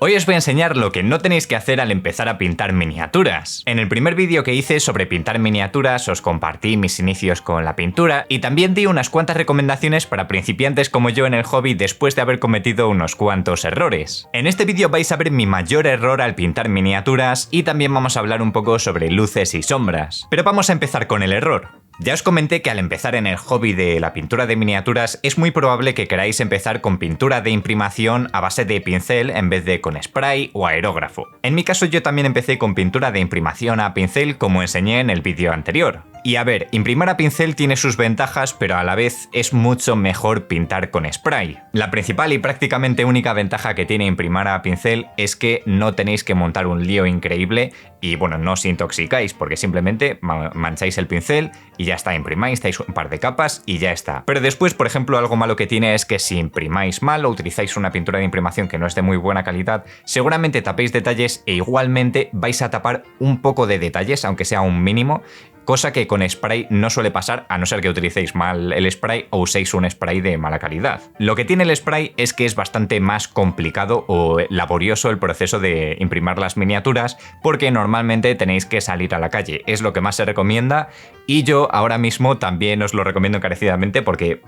Hoy os voy a enseñar lo que no tenéis que hacer al empezar a pintar miniaturas. En el primer vídeo que hice sobre pintar miniaturas os compartí mis inicios con la pintura y también di unas cuantas recomendaciones para principiantes como yo en el hobby después de haber cometido unos cuantos errores. En este vídeo vais a ver mi mayor error al pintar miniaturas y también vamos a hablar un poco sobre luces y sombras. Pero vamos a empezar con el error. Ya os comenté que al empezar en el hobby de la pintura de miniaturas es muy probable que queráis empezar con pintura de imprimación a base de pincel en vez de con spray o aerógrafo. En mi caso yo también empecé con pintura de imprimación a pincel como enseñé en el vídeo anterior. Y a ver, imprimir a pincel tiene sus ventajas, pero a la vez es mucho mejor pintar con spray. La principal y prácticamente única ventaja que tiene imprimir a pincel es que no tenéis que montar un lío increíble y bueno, no os intoxicáis porque simplemente mancháis el pincel y ya está, imprimáis, dais un par de capas y ya está. Pero después, por ejemplo, algo malo que tiene es que si imprimáis mal o utilizáis una pintura de imprimación que no es de muy buena calidad, seguramente tapéis detalles e igualmente vais a tapar un poco de detalles, aunque sea un mínimo, cosa que con spray no suele pasar a no ser que utilicéis mal el spray o uséis un spray de mala calidad. Lo que tiene el spray es que es bastante más complicado o laborioso el proceso de imprimir las miniaturas porque normalmente tenéis que salir a la calle, es lo que más se recomienda y yo ahora mismo también os lo recomiendo encarecidamente porque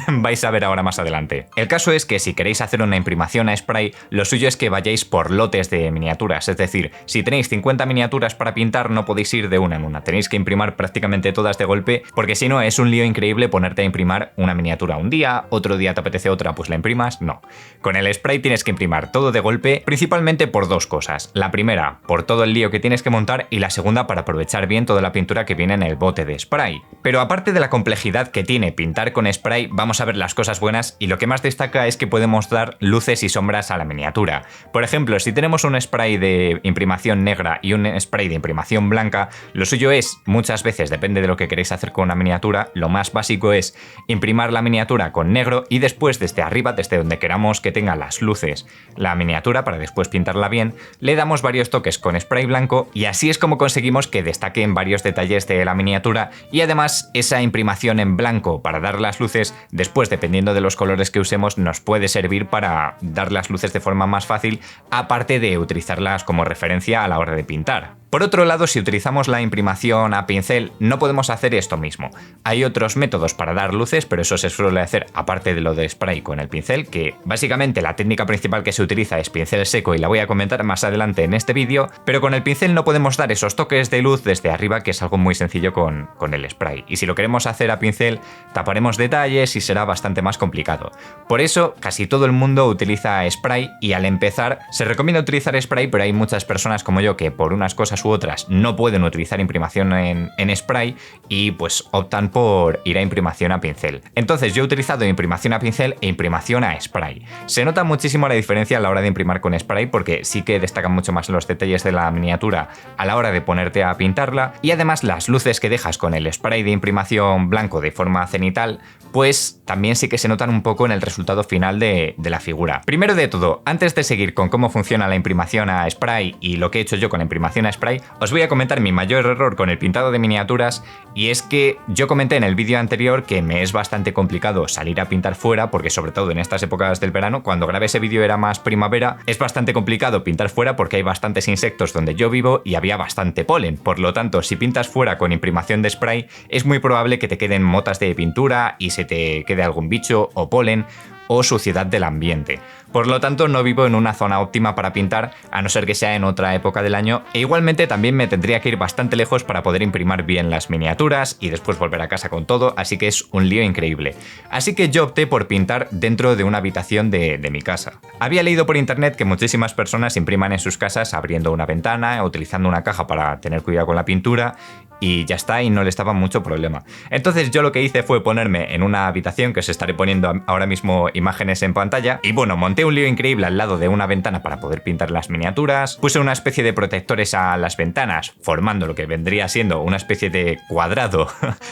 vais a ver ahora más adelante. El caso es que si queréis hacer una imprimación a spray, lo suyo es que vayáis por lotes de miniaturas, es decir, si tenéis 50 miniaturas para pintar no podéis ir de una en una, tenéis que imprimir prácticamente todas de golpe porque si no es un lío increíble ponerte a imprimir una miniatura un día, otro día te apetece otra pues la imprimas, no. Con el spray tienes que imprimir todo de golpe, principalmente por dos cosas. La primera, por todo el lío que tienes que montar y la segunda para aprovechar bien toda la pintura que viene en el bote de spray. Pero aparte de la complejidad que tiene pintar con spray, vamos a ver las cosas buenas y lo que más destaca es que podemos dar luces y sombras a la miniatura. Por ejemplo, si tenemos un spray de imprimación negra y un spray de imprimación blanca, lo suyo es, muchas veces, depende de lo que queréis hacer con una miniatura, lo más básico es imprimir la miniatura con negro y después desde arriba, desde donde queramos que tenga las luces la miniatura para después pintarla bien, le damos varios toques con spray blanco y así es como conseguimos que destaquen varios detalles de la miniatura y además esa imprimación en blanco para dar las luces, después dependiendo de los colores que usemos nos puede servir para dar las luces de forma más fácil, aparte de utilizarlas como referencia a la hora de pintar. Por otro lado, si utilizamos la imprimación a pincel, no podemos hacer esto mismo. Hay otros métodos para dar luces, pero eso se suele hacer aparte de lo de spray con el pincel, que básicamente la técnica principal que se utiliza es pincel seco y la voy a comentar más adelante en este vídeo, pero con el pincel no podemos dar esos toques de luz desde arriba, que es algo muy sencillo con el spray. Y si lo queremos hacer a pincel, taparemos detalles y será bastante más complicado. Por eso, casi todo el mundo utiliza spray y al empezar se recomienda utilizar spray, pero hay muchas personas como yo que por unas cosas u otras no pueden utilizar imprimación en spray y pues optan por ir a imprimación a pincel. Entonces yo he utilizado imprimación a pincel e imprimación a spray. Se nota muchísimo la diferencia a la hora de imprimir con spray porque sí que destacan mucho más los detalles de la miniatura a la hora de ponerte a pintarla y además las luces que dejas con el spray de imprimación blanco de forma cenital pues también sí que se notan un poco en el resultado final de la figura. Primero de todo, antes de seguir con cómo funciona la imprimación a spray y lo que he hecho yo con la imprimación a spray, os voy a comentar mi mayor error con el pintado de miniaturas y es que yo comenté en el vídeo anterior que me es bastante complicado salir a pintar fuera porque sobre todo en estas épocas del verano, cuando grabé ese vídeo era más primavera, es bastante complicado pintar fuera porque hay bastantes insectos donde yo vivo y había bastante polen, por lo tanto si pintas fuera con imprimación de spray es muy probable que te queden motas de pintura y se te quede algún bicho o polen o suciedad del ambiente. Por lo tanto, no vivo en una zona óptima para pintar, a no ser que sea en otra época del año, e igualmente también me tendría que ir bastante lejos para poder imprimir bien las miniaturas y después volver a casa con todo, así que es un lío increíble. Así que yo opté por pintar dentro de una habitación de mi casa. Había leído por internet que muchísimas personas impriman en sus casas abriendo una ventana, utilizando una caja para tener cuidado con la pintura, y ya está, y no les daba mucho problema. Entonces yo lo que hice fue ponerme en una habitación que os estaré poniendo ahora mismo imágenes en pantalla y bueno, monté un lío increíble al lado de una ventana para poder pintar las miniaturas, puse una especie de protectores a las ventanas formando lo que vendría siendo una especie de cuadrado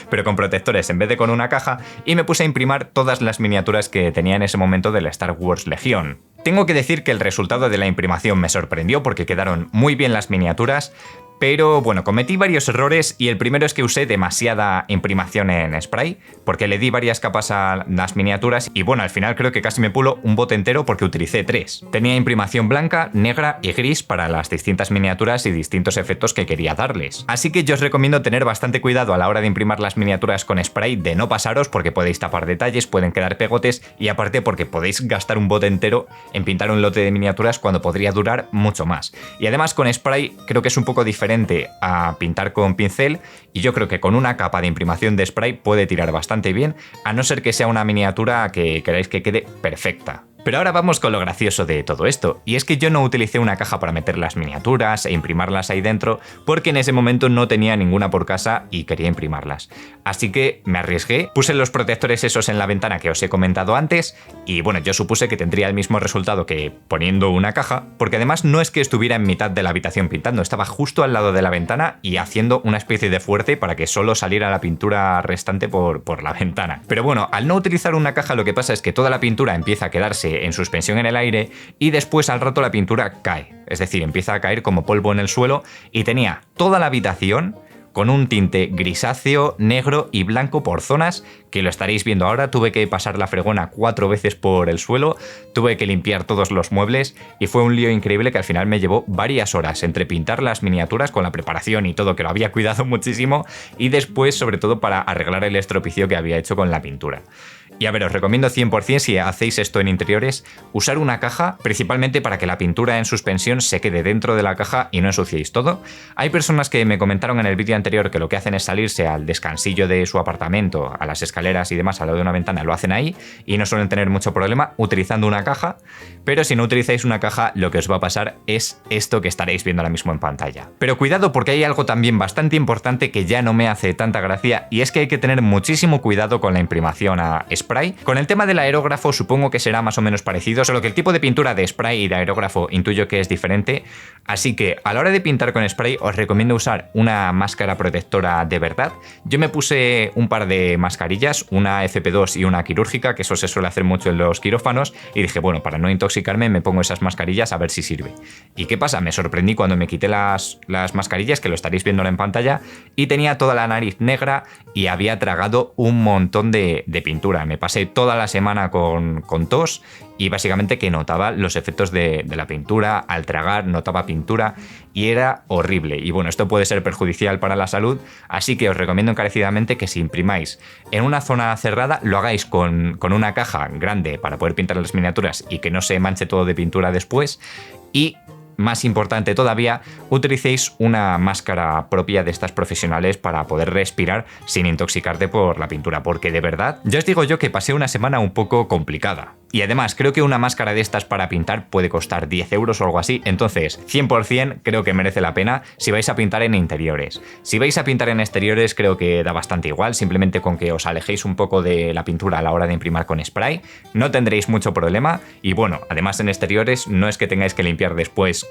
pero con protectores en vez de con una caja y me puse a imprimir todas las miniaturas que tenía en ese momento de la Star Wars Legión. Tengo que decir que el resultado de la imprimación me sorprendió porque quedaron muy bien las miniaturas, Pero bueno, cometí varios errores y el primero es que usé demasiada imprimación en spray, porque le di varias capas a las miniaturas y bueno, al final creo que casi me pulo un bote entero porque utilicé 3. Tenía imprimación blanca, negra y gris para las distintas miniaturas y distintos efectos que quería darles. Así que yo os recomiendo tener bastante cuidado a la hora de imprimir las miniaturas con spray, de no pasaros porque podéis tapar detalles, pueden quedar pegotes y aparte porque podéis gastar un bote entero en pintar un lote de miniaturas cuando podría durar mucho más. Y además con spray creo que es un poco diferente a pintar con pincel y yo creo que con una capa de imprimación de spray puede tirar bastante bien, a no ser que sea una miniatura que queráis que quede perfecta. Pero ahora vamos con lo gracioso de todo esto, y es que yo no utilicé una caja para meter las miniaturas e imprimirlas ahí dentro porque en ese momento no tenía ninguna por casa y quería imprimirlas. Así que me arriesgué, puse los protectores esos en la ventana que os he comentado antes y bueno, yo supuse que tendría el mismo resultado que poniendo una caja, porque además no es que estuviera en mitad de la habitación pintando, estaba justo al lado de la ventana y haciendo una especie de fuerte para que solo saliera la pintura restante por la ventana. Pero bueno, al no utilizar una caja lo que pasa es que toda la pintura empieza a quedarse en suspensión en el aire y después al rato la pintura cae, es decir, empieza a caer como polvo en el suelo y tenía toda la habitación con un tinte grisáceo, negro y blanco por zonas, que lo estaréis viendo ahora. Tuve que pasar la fregona 4 veces por el suelo, tuve que limpiar todos los muebles y fue un lío increíble que al final me llevó varias horas entre pintar las miniaturas con la preparación y todo, que lo había cuidado muchísimo, y después sobre todo para arreglar el estropicio que había hecho con la pintura. Y a ver, os recomiendo 100% si hacéis esto en interiores, usar una caja, principalmente para que la pintura en suspensión se quede dentro de la caja y no ensuciéis todo. Hay personas que me comentaron en el vídeo anterior que lo que hacen es salirse al descansillo de su apartamento, a las escaleras y demás, al lado de una ventana, lo hacen ahí y no suelen tener mucho problema utilizando una caja, pero si no utilizáis una caja, lo que os va a pasar es esto que estaréis viendo ahora mismo en pantalla. Pero cuidado porque hay algo también bastante importante que ya no me hace tanta gracia y es que hay que tener muchísimo cuidado con la imprimación a spray. Con el tema del aerógrafo supongo que será más o menos parecido, solo que el tipo de pintura de spray y de aerógrafo intuyo que es diferente, así que a la hora de pintar con spray os recomiendo usar una máscara protectora de verdad. Yo me puse un par de mascarillas, una FP2 y una quirúrgica, que eso se suele hacer mucho en los quirófanos, y dije, bueno, para no intoxicarme me pongo esas mascarillas a ver si sirve. ¿Y qué pasa? Me sorprendí cuando me quité las mascarillas, que lo estaréis viendo ahora en pantalla, y tenía toda la nariz negra y había tragado un montón de pintura. Me pasé toda la semana con tos y básicamente que notaba los efectos de la pintura, al tragar notaba pintura y era horrible. Y bueno, esto puede ser perjudicial para la salud, así que os recomiendo encarecidamente que si imprimáis en una zona cerrada lo hagáis con una caja grande para poder pintar las miniaturas y que no se manche todo de pintura después, y más importante todavía, utilicéis una máscara propia de estas profesionales para poder respirar sin intoxicarte por la pintura, porque de verdad, ya os digo yo que pasé una semana un poco complicada. Y además creo que una máscara de estas para pintar puede costar 10 euros o algo así, entonces 100% creo que merece la pena si vais a pintar en interiores. Si vais a pintar en exteriores creo que da bastante igual, simplemente con que os alejéis un poco de la pintura a la hora de imprimir con spray, no tendréis mucho problema. Y bueno, además en exteriores no es que tengáis que limpiar después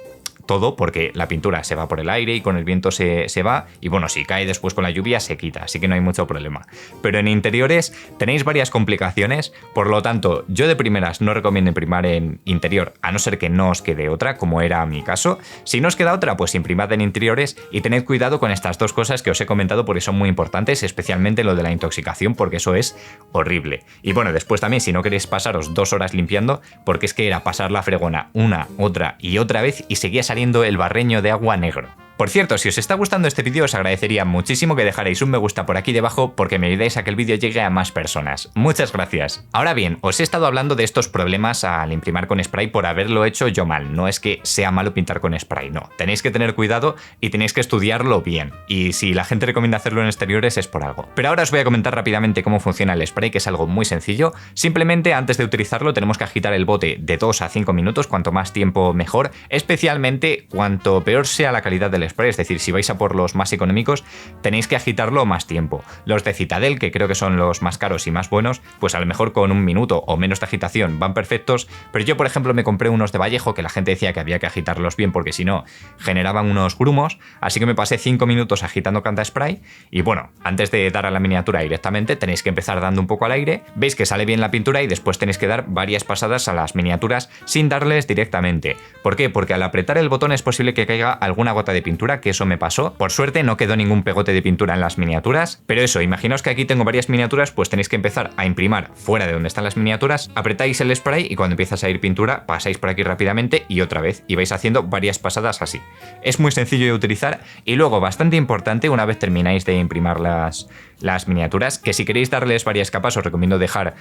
todo, porque la pintura se va por el aire y con el viento se va, y bueno, si cae después con la lluvia se quita, así que no hay mucho problema. Pero en interiores tenéis varias complicaciones, por lo tanto yo de primeras no recomiendo imprimir en interior, a no ser que no os quede otra, como era mi caso. Si no os queda otra, pues imprimid en interiores y tened cuidado con estas dos cosas que os he comentado porque son muy importantes, especialmente lo de la intoxicación, porque eso es horrible. Y bueno, después también si no queréis pasaros 2 horas limpiando, porque es que era pasar la fregona una, otra y otra vez y seguía saliendo el barreño de agua negro. Por cierto, si os está gustando este vídeo os agradecería muchísimo que dejarais un me gusta por aquí debajo porque me ayudáis a que el vídeo llegue a más personas. Muchas gracias. Ahora bien, os he estado hablando de estos problemas al imprimir con spray por haberlo hecho yo mal. No es que sea malo pintar con spray, no. Tenéis que tener cuidado y tenéis que estudiarlo bien. Y si la gente recomienda hacerlo en exteriores es por algo. Pero ahora os voy a comentar rápidamente cómo funciona el spray, que es algo muy sencillo. Simplemente antes de utilizarlo tenemos que agitar el bote de 2 a 5 minutos, cuanto más tiempo mejor, especialmente cuanto peor sea la calidad del spray, es decir, si vais a por los más económicos tenéis que agitarlo más tiempo. Los de Citadel, que creo que son los más caros y más buenos, pues a lo mejor con 1 minuto o menos de agitación van perfectos, pero yo por ejemplo me compré unos de Vallejo que la gente decía que había que agitarlos bien porque si no generaban unos grumos, así que me pasé 5 minutos agitando cada spray y bueno, antes de dar a la miniatura directamente tenéis que empezar dando un poco al aire, veis que sale bien la pintura y después tenéis que dar varias pasadas a las miniaturas sin darles directamente. ¿Por qué? Porque al apretar el botón es posible que caiga alguna gota de pintura pintura, que eso me pasó. Por suerte no quedó ningún pegote de pintura en las miniaturas, pero eso, imaginaos que aquí tengo varias miniaturas, pues tenéis que empezar a imprimir fuera de donde están las miniaturas, apretáis el spray y cuando empieza a salir pintura pasáis por aquí rápidamente y otra vez, y vais haciendo varias pasadas así. Es muy sencillo de utilizar y luego, bastante importante, una vez termináis de imprimir las miniaturas, que si queréis darles varias capas os recomiendo dejar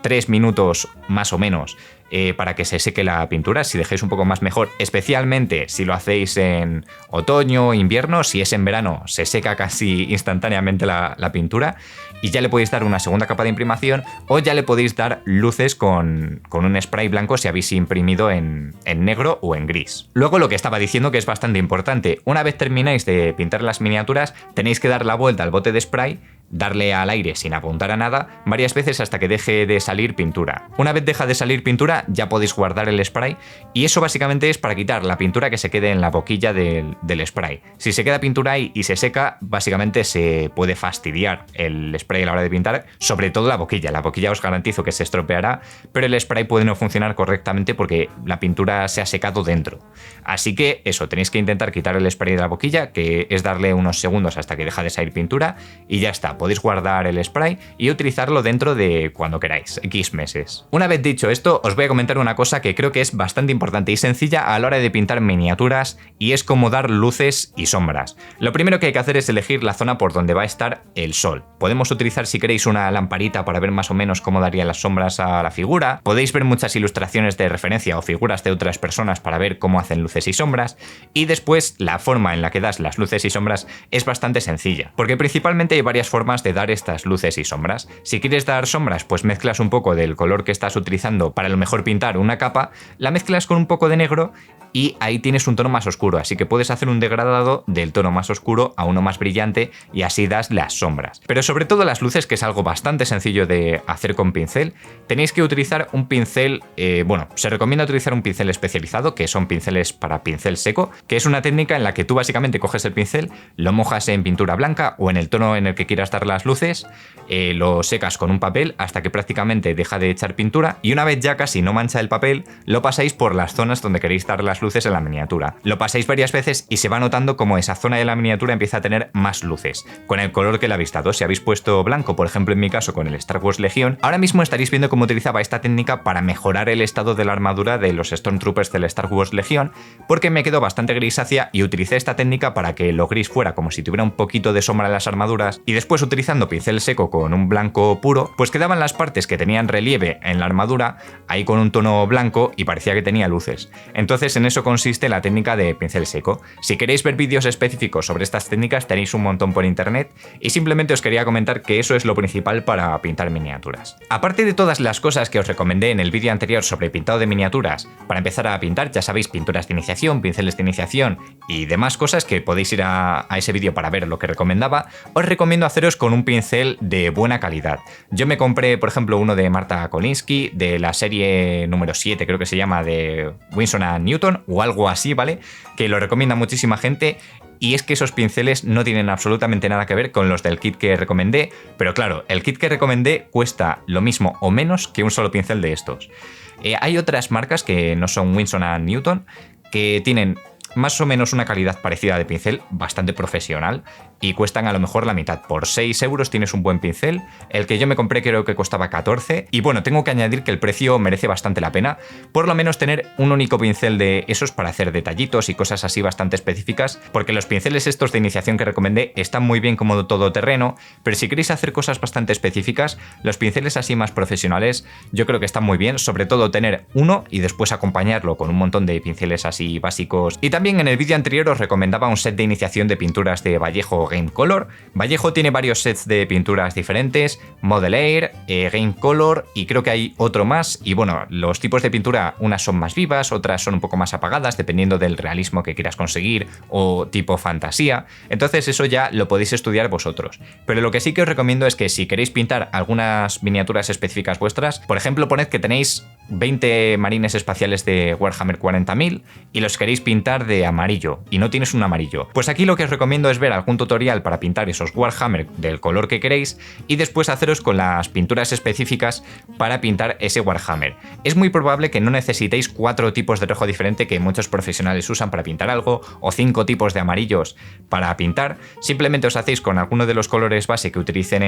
3 minutos más o menos para que se seque la pintura. Si dejáis un poco más mejor, especialmente si lo hacéis en otoño o invierno. Si es en verano se seca casi instantáneamente la pintura y ya le podéis dar una segunda capa de imprimación o ya le podéis dar luces con un spray blanco si habéis imprimido en negro o en gris. Luego, lo que estaba diciendo, que es bastante importante, una vez termináis de pintar las miniaturas tenéis que dar la vuelta al bote de spray, darle al aire sin apuntar a nada varias veces hasta que deje de salir pintura. Una vez deja de salir pintura ya podéis guardar el spray y eso básicamente es para quitar la pintura que se quede en la boquilla del spray. Si se queda pintura ahí y se seca, básicamente se puede fastidiar el spray a la hora de pintar, sobre todo la boquilla. La boquilla os garantizo que se estropeará, pero el spray puede no funcionar correctamente porque la pintura se ha secado dentro. Así que eso, tenéis que intentar quitar el spray de la boquilla, que es darle unos segundos hasta que deja de salir pintura y ya está. Podéis guardar el spray y utilizarlo dentro de cuando queráis, X meses. Una vez dicho esto, os voy a comentar una cosa que creo que es bastante importante y sencilla a la hora de pintar miniaturas, y es cómo dar luces y sombras. Lo primero que hay que hacer es elegir la zona por donde va a estar el sol. Podemos utilizar, si queréis, una lamparita para ver más o menos cómo darían las sombras a la figura. Podéis ver muchas ilustraciones de referencia o figuras de otras personas para ver cómo hacen luces y sombras, y después la forma en la que das las luces y sombras es bastante sencilla, porque principalmente hay varias formas de dar estas luces y sombras. Si quieres dar sombras, pues mezclas un poco del color que estás utilizando para a lo mejor pintar una capa, la mezclas con un poco de negro y ahí tienes un tono más oscuro, así que puedes hacer un degradado del tono más oscuro a uno más brillante y así das las sombras. Pero sobre todo las luces, que es algo bastante sencillo de hacer con pincel, tenéis que utilizar un pincel, bueno, se recomienda utilizar un pincel especializado, que son pinceles para pincel seco, que es una técnica en la que tú básicamente coges el pincel, lo mojas en pintura blanca o en el tono en el que quieras dar las luces, lo secas con un papel hasta que prácticamente deja de echar pintura y una vez ya casi no mancha el papel, lo pasáis por las zonas donde queréis dar las luces en la miniatura. Lo pasáis varias veces y se va notando como esa zona de la miniatura empieza a tener más luces, con el color que le habéis dado. Si habéis puesto blanco, por ejemplo en mi caso con el Star Wars Legion, ahora mismo estaréis viendo cómo utilizaba esta técnica para mejorar el estado de la armadura de los Stormtroopers del Star Wars Legion, porque me quedó bastante grisácea y utilicé esta técnica para que lo gris fuera como si tuviera un poquito de sombra en las armaduras, y después utilizando pincel seco con un blanco puro, pues quedaban las partes que tenían relieve en la armadura ahí con un tono blanco y parecía que tenía luces. Entonces en eso consiste la técnica de pincel seco. Si queréis ver vídeos específicos sobre estas técnicas tenéis un montón por internet y simplemente os quería comentar que eso es lo principal para pintar miniaturas. Aparte de todas las cosas que os recomendé en el vídeo anterior sobre pintado de miniaturas, para empezar a pintar, ya sabéis, pinturas de iniciación, pinceles de iniciación y demás cosas que podéis ir a ese vídeo para ver lo que recomendaba, os recomiendo haceros con un pincel de buena calidad. Yo me compré, por ejemplo, uno de Marta Kolinsky, de la serie número 7, creo que se llama, de Winsor & Newton o algo así, ¿vale? Que lo recomienda muchísima gente. Y es que esos pinceles no tienen absolutamente nada que ver con los del kit que recomendé, pero claro, el kit que recomendé cuesta lo mismo o menos que un solo pincel de estos. Hay otras marcas que no son Winsor & Newton que tienen más o menos una calidad parecida de pincel, bastante profesional, y cuestan a lo mejor la mitad. Por 6 euros tienes un buen pincel. El que yo me compré creo que costaba 14, y bueno, tengo que añadir que el precio merece bastante la pena, por lo menos tener un único pincel de esos para hacer detallitos y cosas así bastante específicas, porque los pinceles estos de iniciación que recomendé están muy bien como todoterreno, pero si queréis hacer cosas bastante específicas, los pinceles así más profesionales yo creo que están muy bien, sobre todo tener uno y después acompañarlo con un montón de pinceles así básicos. Y también en el vídeo anterior os recomendaba un set de iniciación de pinturas de Vallejo Game Color. Vallejo tiene varios sets de pinturas diferentes, Model Air, Game Color y creo que hay otro más. Y bueno, los tipos de pintura, unas son más vivas, otras son un poco más apagadas, dependiendo del realismo que quieras conseguir o tipo fantasía. Entonces eso ya lo podéis estudiar vosotros. Pero lo que sí que os recomiendo es que si queréis pintar algunas miniaturas específicas vuestras, por ejemplo, poned que tenéis 20 marines espaciales de Warhammer 40.000 y los queréis pintar de amarillo y no tienes un amarillo. Pues aquí lo que os recomiendo es ver algún tutorial para pintar esos Warhammer del color que queréis y después haceros con las pinturas específicas para pintar ese Warhammer. Es muy probable que no necesitéis 4 tipos de rojo diferente que muchos profesionales usan para pintar algo o 5 tipos de amarillos para pintar. Simplemente os hacéis con alguno de los colores base que utilicen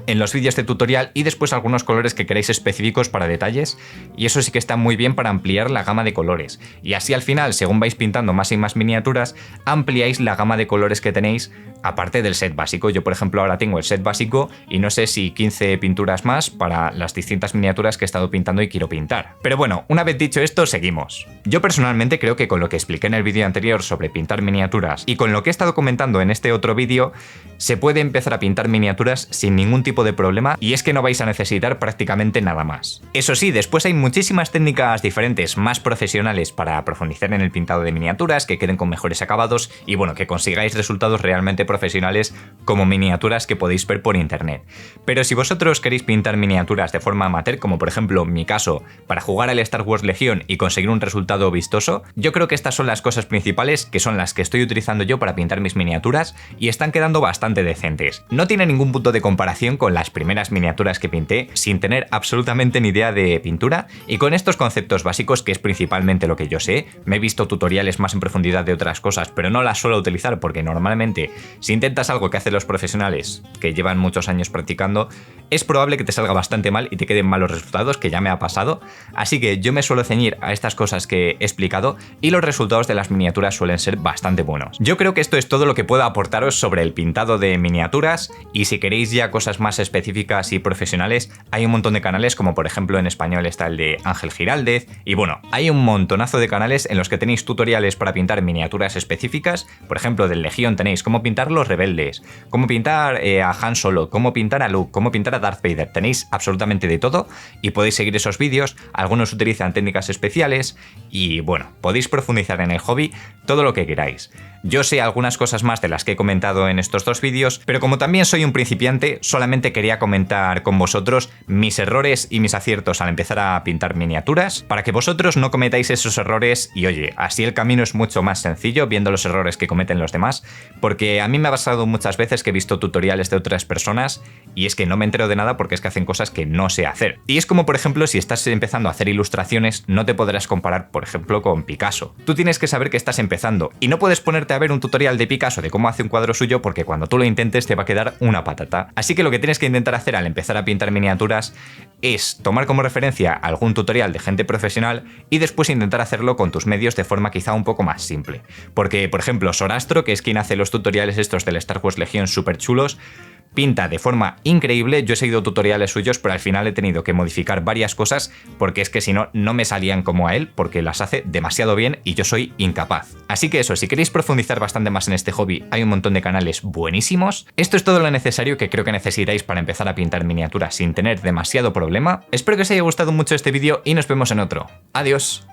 en los vídeos de tutorial y después algunos colores que queréis específicos para detalles, y eso sí que está muy bien para ampliar la gama de colores. Y así al final, según vais pintando más y más miniaturas, ampliáis la gama de colores que tenéis aparte del set básico. Yo por ejemplo ahora tengo el set básico y no sé si 15 pinturas más para las distintas miniaturas que he estado pintando y quiero pintar. Pero bueno, una vez dicho esto, seguimos. Yo personalmente creo que con lo que expliqué en el vídeo anterior sobre pintar miniaturas y con lo que he estado comentando en este otro vídeo, se puede empezar a pintar miniaturas sin ningún tipo de problema, y es que no vais a necesitar prácticamente nada más. Eso sí, después hay muchísimas técnicas diferentes más profesionales para profundizar en el pintado de miniaturas, que queden con mejores acabados y bueno, que consigáis resultados realmente profesionales como miniaturas que podéis ver por internet. Pero si vosotros queréis pintar miniaturas de forma amateur, como por ejemplo mi caso, para jugar al Star Wars Legión y conseguir un resultado vistoso, yo creo que estas son las cosas principales, que son las que estoy utilizando yo para pintar mis miniaturas y están quedando bastante decentes. No tiene ningún punto de comparación con las primeras miniaturas que pinté sin tener absolutamente ni idea de pintura, y con estos conceptos básicos, que es principalmente lo que yo sé. Me he visto tutoriales más en profundidad de otras cosas, pero no las suelo utilizar porque normalmente si intentas algo que hacen los profesionales que llevan muchos años practicando, es probable que te salga bastante mal y te queden malos resultados, que ya me ha pasado. Así que yo me suelo ceñir a estas cosas que he explicado y los resultados de las miniaturas suelen ser bastante buenos. Yo creo que esto es todo lo que puedo aportaros sobre el pintado de miniaturas, y si queréis ya cosas más específicas y profesionales, hay un montón de canales, como por ejemplo en español está el de Ángel Giraldez, y bueno, hay un montonazo de canales en los que tenéis tutoriales para pintar miniaturas específicas. Por ejemplo, del Legión tenéis cómo pintar los rebeldes, cómo pintar a Han Solo, cómo pintar a Luke, cómo pintar a Darth Vader. Tenéis absolutamente de todo y podéis seguir esos vídeos. Algunos utilizan técnicas especiales y bueno, podéis profundizar en el hobby todo lo que queráis. Yo sé algunas cosas más de las que he comentado en estos dos vídeos, pero como también soy un principiante, solamente quería comentar con vosotros mis errores y mis aciertos al empezar a pintar miniaturas, para que vosotros no cometáis esos errores y oye, así el camino es mucho más sencillo viendo los errores que cometen los demás, porque a mí me ha pasado muchas veces que he visto tutoriales de otras personas y es que no me entero de nada porque es que hacen cosas que no sé hacer. Y es como por ejemplo si estás empezando a hacer ilustraciones, no te podrás comparar por ejemplo con Picasso. Tú tienes que saber que estás empezando y no puedes ponerte a ver un tutorial de Picasso de cómo hace un cuadro suyo, porque cuando tú lo intentes te va a quedar una patata. Así que lo que tienes que intentar hacer al empezar a pintar miniaturas es tomar como referencia algún tutorial de gente profesional y después intentar hacerlo con tus medios de forma quizá un poco más simple. Porque por ejemplo Sorastro, que es quien hace los tutoriales estos del Star Wars Legion súper chulos, pinta de forma increíble. Yo he seguido tutoriales suyos, pero al final he tenido que modificar varias cosas porque es que si no, no me salían como a él, porque las hace demasiado bien y yo soy incapaz. Así que eso, si queréis profundizar bastante más en este hobby, hay un montón de canales buenísimos. Esto es todo lo necesario que creo que necesitáis para empezar a pintar miniaturas sin tener demasiado problema. Espero que os haya gustado mucho este vídeo y nos vemos en otro. Adiós.